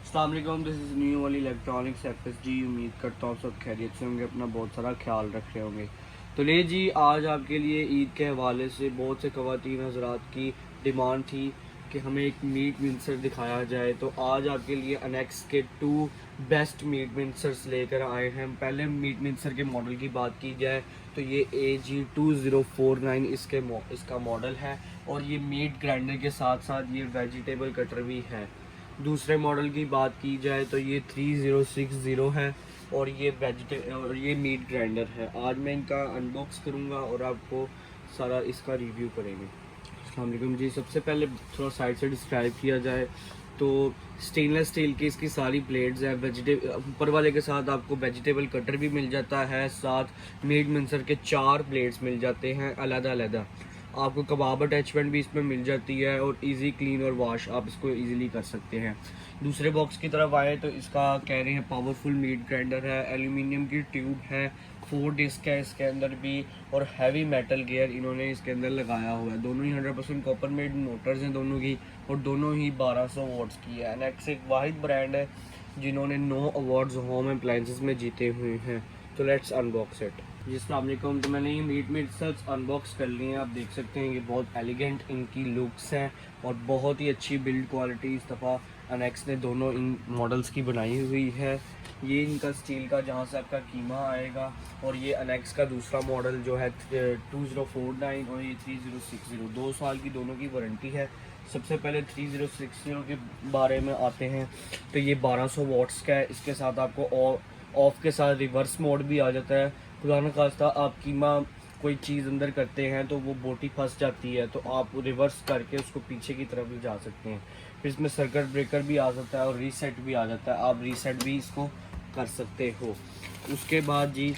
अस्सलाम वालेकुम, this is new वाली इलेक्ट्रॉनिक्स FSG। उम्मीद करता हूँ सब खैरियत से होंगे, अपना बहुत सारा ख्याल रख रहे होंगे। तो ले जी, आज आपके लिए ईद के हवाले से बहुत से ख़वातीन हज़रात की डिमांड थी कि हमें एक मीट मिक्सर दिखाया जाए। तो आज आपके लिए अनेक्स के 2 बेस्ट मीट मिक्सर्स लेकर आए हैं। पहले मीट मिक्सर के मॉडल की बात की जाए तो ये AG2049 इसका मॉडल है, और ये मीट ग्राइंडर के साथ साथ ये वेजिटेबल कटर भी है। दूसरे मॉडल की बात की जाए तो ये 3060 है, और ये मीट ग्राइंडर है। आज मैं इनका अनबॉक्स करूँगा और आपको सारा इसका रिव्यू करेंगे। अस्सलाम वालेकुम जी। सबसे पहले थोड़ा साइड से डिस्क्राइब किया जाए तो स्टेनलेस स्टील की इसकी सारी प्लेट्स हैं। ऊपर वाले के साथ आपको वेजिटेबल कटर भी मिल जाता है, साथ मीट मिक्सर के 4 प्लेट्स मिल जाते हैं अलग-अलग। आपको कबाब अटैचमेंट भी इसमें मिल जाती है, और इजी क्लीन और वॉश आप इसको इजीली कर सकते हैं। दूसरे बॉक्स की तरफ आए तो इसका कह रहे हैं पावरफुल मीट ग्राइंडर है, एल्यूमिनियम की ट्यूब है, 4 डिस्क है इसके अंदर भी, और हैवी मेटल गियर इन्होंने इसके अंदर लगाया हुआ है। दोनों ही 100% कॉपर मेड मोटर्स हैं दोनों की, और दोनों ही 1200 वॉट्स की है। नेक्स्ट एक वाहिद ब्रांड है जिन्होंने 9 अवार्ड्स होम अप्लायंसेस में जीते हुए हैं। तो लेट्स अनबॉक्स इट जी। अस्सलाम वालेकुम। तो मैंने ये मीट मिक्सर्स अनबॉक्स कर लिए हैं। आप देख सकते हैं ये बहुत एलिगेंट इनकी लुक्स हैं, और बहुत ही अच्छी बिल्ड क्वालिटी इस दफ़ा अनेक्स ने दोनों इन मॉडल्स की बनाई हुई है। ये इनका स्टील का जहाँ से आपका कीमा आएगा, और ये अनेक्स का दूसरा मॉडल जो है 2049 और ये 3060, 2 साल की दोनों की वारंटी है। सबसे पहले 3060 के बारे में आते हैं तो ये 1200 वॉट्स का है। इसके साथ आपको ऑफ के साथ रिवर्स मोड भी आ जाता है। खुदा न खास्ता आप कीमा कोई चीज़ अंदर करते हैं तो वो बोटी फंस जाती है, तो आप रिवर्स करके उसको पीछे की तरफ ले जा सकते हैं। फिर इसमें सर्किट ब्रेकर भी आ जाता है, और रीसेट भी आ जाता है, आप रीसेट भी इसको कर सकते हो। उसके बाद जी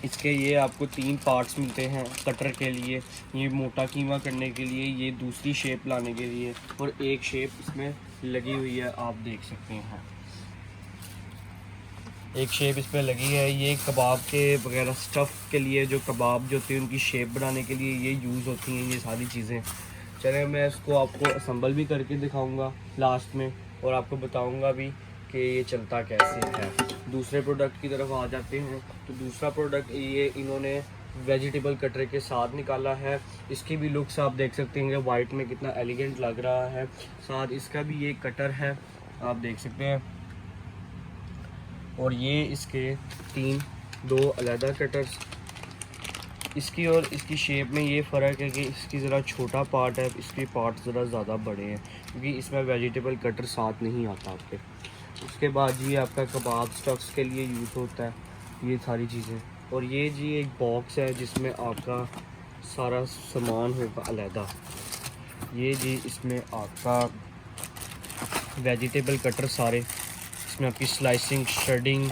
इसके ये आपको 3 पार्ट्स मिलते हैं कटर के लिए, ये मोटा कीमा करने के लिए, ये दूसरी शेप लाने के लिए, और एक शेप इसमें लगी हुई है, आप देख सकते हैं एक शेप इस पर लगी है। ये कबाब के वगैरह स्टफ़ के लिए, जो कबाब जो होते हैं उनकी शेप बनाने के लिए ये यूज़ होती हैं ये सारी चीज़ें। चले मैं इसको आपको असम्बल भी करके दिखाऊंगा लास्ट में, और आपको बताऊंगा भी कि ये चलता कैसे है। दूसरे प्रोडक्ट की तरफ आ जाते हैं। तो दूसरा प्रोडक्ट ये इन्होंने वेजिटेबल कटर के साथ निकाला है। इसकी भी लुक्स आप देख सकते हैं कि वाइट में कितना एलिगेंट लग रहा है। साथ इसका भी ये कटर है, आप देख सकते हैं, और ये इसके 2 अलग कटर्स। इसकी और इसकी शेप में ये फ़र्क है कि इसकी ज़रा छोटा पार्ट है, इसके पार्ट ज़रा ज़्यादा बड़े हैं, क्योंकि इसमें वेजिटेबल कटर साथ नहीं आता आपके। उसके बाद ये आपका कबाब स्टफ्स के लिए यूज़ होता है ये सारी चीज़ें। और ये जी एक बॉक्स है जिसमें आपका सारा सामान होगा अलहदा। ये जी इसमें आपका वेजिटेबल कटर सारे, इसमें आपकी स्लाइसिंग, श्रेडिंग,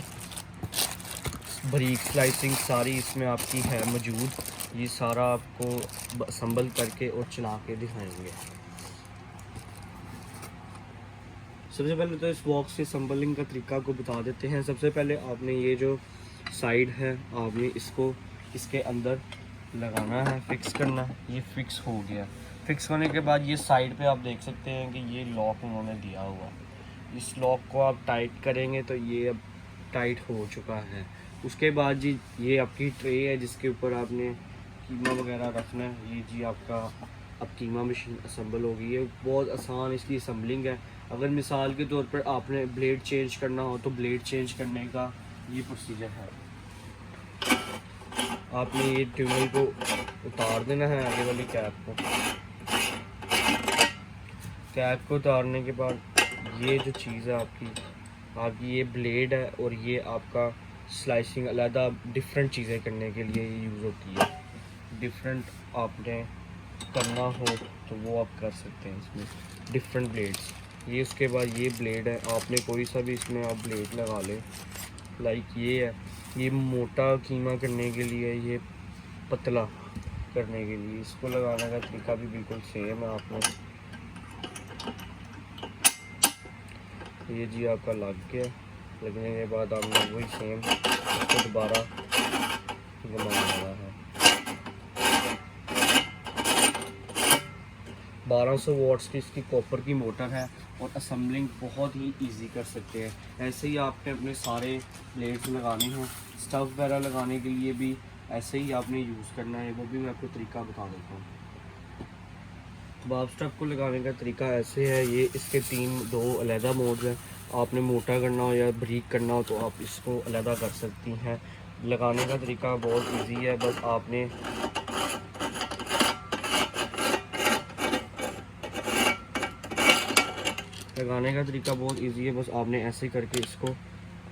बारीक स्लाइसिंग सारी इसमें आपकी है मौजूद। ये सारा आपको असम्बल करके और चला के दिखाएंगे। सबसे पहले तो इस बॉक्स के असम्बलिंग का तरीका को बता देते हैं। सबसे पहले आपने ये जो साइड है आपने इसको इसके अंदर लगाना है, फिक्स करना है। ये फिक्स हो गया। फिक्स होने के बाद ये साइड पे आप देख सकते हैं कि ये लॉक उन्होंने दिया हुआ। इस लॉक को आप टाइट करेंगे तो ये अब टाइट हो चुका है। उसके बाद जी ये आपकी ट्रे है जिसके ऊपर आपने कीमा वगैरह रखना है। ये जी आपका अब कीमा मशीन असम्बल होगी। ये बहुत आसान इसकी असम्बलिंग है। अगर मिसाल के तौर पर आपने ब्लेड चेंज करना हो तो ब्लेड चेंज करने का ये प्रोसीजर है। आपने ये ट्यूबवेल को उतार देना है, आगे वाली कैप को उतारने के बाद ये जो चीज़ है आपकी ये ब्लेड है, और ये आपका स्लाइसिंग अलहदा डिफरेंट चीज़ें करने के लिए ये यूज़ होती है। डिफरेंट आपने करना हो तो वो आप कर सकते हैं इसमें डिफरेंट ब्लेड्स। ये उसके बाद ये ब्लेड है, आपने कोई सा भी इसमें आप ब्लेड लगा लें। लाइक ये है, ये मोटा कीमा करने के लिए, ये पतला करने के लिए। इसको लगाने का तरीका भी बिल्कुल सेम है। आपने ये जी आपका लग गया, लगने के बाद आपने वही सेम इसको दोबारा घुमाना है। 1200 वॉट्स की इसकी कॉपर की मोटर है, और असम्बलिंग बहुत ही इजी कर सकते हैं। ऐसे ही आपने अपने सारे प्लेट्स लगाने हैं, स्टफ़ वगैरह लगाने के लिए भी ऐसे ही आपने यूज़ करना है, वो भी मैं आपको तरीका बता देता हूँ। कबाब स्टफ़ को लगाने का तरीका ऐसे है, ये इसके दो अलहदा मोड्स हैं। आपने मोटा करना हो या बारीक करना हो तो आप इसको अलहदा कर सकती हैं। लगाने का तरीका बहुत इजी है, बस आपने लगाने का तरीका बहुत इजी है, बस आपने ऐसे करके इसको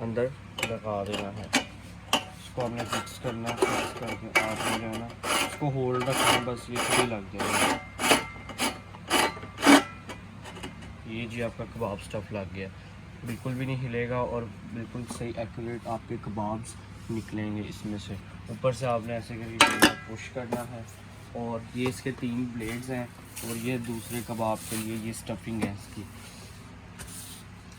अंदर लगा देना है। इसको आपने फिक्स करना है, फिक्स करके आपने जो है ना इसको होल्ड रखना है, बस ये खुद ही लग जाएगा। ये जी आपका कबाब स्टफ़ लग गया, बिल्कुल भी नहीं हिलेगा और बिल्कुल सही एक्यूरेट आपके कबाब्स निकलेंगे इसमें से। ऊपर से आपने ऐसे करके पुश करना है और ये इसके 3 ब्लेड्स हैं और ये दूसरे कबाब के लिए ये स्टफिंग है इसकी।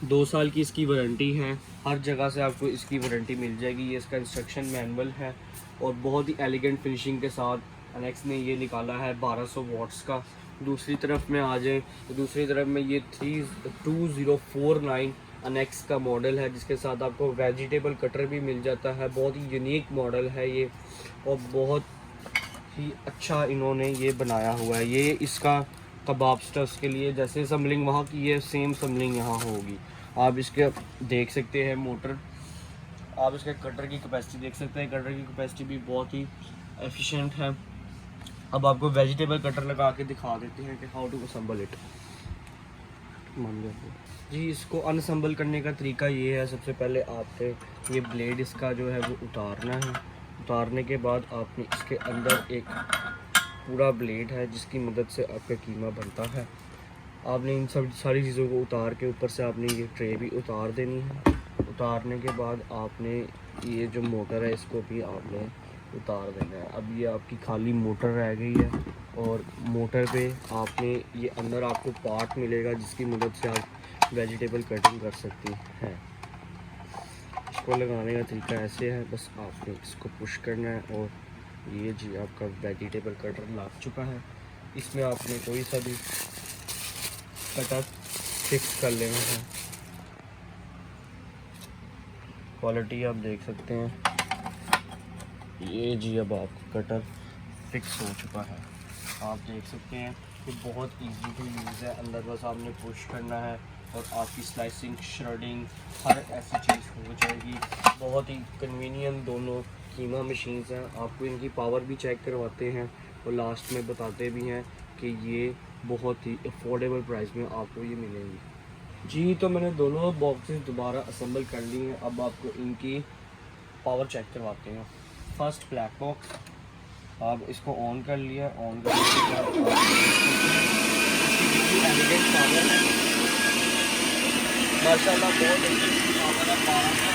2 साल की इसकी वारंटी है, हर जगह से आपको इसकी वारंटी मिल जाएगी। ये इसका इंस्ट्रक्शन मैनुअल है और बहुत ही एलिगेंट फिनिशिंग के साथ अनेक्स ने ये निकाला है 1200 वाट्स का। दूसरी तरफ में आ जाए तो दूसरी तरफ में ये 2049 अनेक्स का मॉडल है, जिसके साथ आपको वेजिटेबल कटर भी मिल जाता है। बहुत ही यूनिक मॉडल है ये और बहुत ही अच्छा इन्होंने ये बनाया हुआ है। ये इसका कबाब स्टफ्स के लिए जैसे समलिंग वहाँ की है, सेम समलिंग यहाँ होगी। आप इसके देख सकते हैं मोटर, आप इसके कटर की कैपेसिटी देख सकते हैं, कटर की कैपेसिटी भी बहुत ही एफिशिएंट है। अब आपको वेजिटेबल कटर लगा के दिखा देते हैं कि हाउ टू असम्बल इट। मान गया जी। इसको अनअसम्बल करने का तरीका ये है, सबसे पहले आपने ये ब्लेड इसका जो है वो उतारना है। उतारने के बाद आपने इसके अंदर एक पूरा ब्लेड है जिसकी मदद से आपका कीमा बनता है। आपने इन सब सारी चीज़ों को उतार के ऊपर से आपने ये ट्रे भी उतार देनी है। उतारने के बाद आपने ये जो मोटर है इसको भी आपने उतार देना है। अब ये आपकी खाली मोटर रह गई है और मोटर पे आपने ये अंदर आपको पार्ट मिलेगा जिसकी मदद से आप वेजिटेबल कटिंग कर सकती हैं। इसको लगाने का तरीका ऐसे है, बस आपने इसको पुश करना है और ये जी आपका वेजिटेबल कटर लग चुका है। इसमें आपने कोई सा भी कटर फिक्स कर लेना है। क्वालिटी आप देख सकते हैं, ये जी अब आपका कटर फिक्स हो चुका है। आप देख सकते हैं कि बहुत इजी टू यूज़ है। अंदर बस आपने पुश करना है और आपकी स्लाइसिंग, श्रेडिंग हर ऐसी चीज़ हो जाएगी। बहुत ही कन्वीनियंट दोनों कीमा मशीन्स हैं। आपको इनकी पावर भी चेक करवाते हैं और लास्ट में बताते भी हैं कि ये बहुत ही अफोर्डेबल प्राइस में आपको ये मिलेंगी जी। तो मैंने दोनों बॉक्सेस दोबारा असेंबल कर ली हैं। अब आपको इनकी पावर चेक करवाते हैं। फर्स्ट ब्लैक बॉक्स, आप इसको ऑन कर लिया, ऑन करने के बाद एलिगेंट पावर है माशाल्लाह, बहुत अच्छी पावर है। 1200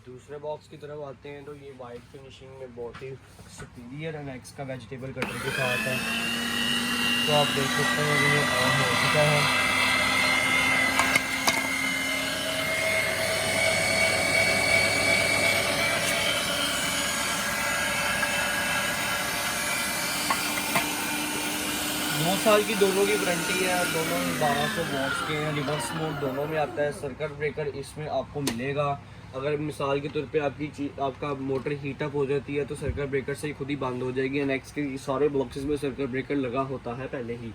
दूसरे बॉक्स की तरफ आते हैं तो ये वाइट फिनिशिंग में बहुत ही सुपीरियर अनेक्स का वेजिटेबल कटर के साथ है। तो आप देख सकते हैं ये ऑन हो चुका है। दो साल की दोनों की वारंटी है, दोनों 1200 वॉट्स के हैं। रिवर्स मोड दोनों में आता है। सर्किट ब्रेकर इसमें आपको मिलेगा। अगर मिसाल के तौर पे आपका मोटर हीटअप हो जाती है तो सर्किट ब्रेकर से ही खुद ही बंद हो जाएगी। नेक्स्ट के सारे बॉक्सेस में सर्किट ब्रेकर लगा होता है पहले ही।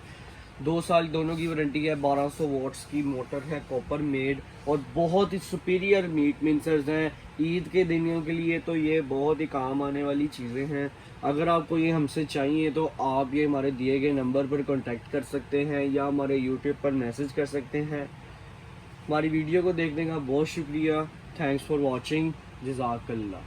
2 साल दोनों की वारंटी है। 1200 वॉट्स की मोटर है, कॉपर मेड और बहुत ही सुपीरियर मीट मिक्सर्स हैं। ईद के दिनों के लिए तो ये बहुत ही काम आने वाली चीज़ें हैं। अगर आपको ये हमसे चाहिए तो आप ये हमारे दिए गए नंबर पर कांटेक्ट कर सकते हैं या हमारे यूट्यूब पर मैसेज कर सकते हैं। हमारी वीडियो को देखने का बहुत शुक्रिया। Thanks for watching. जज़ाकल्लाह।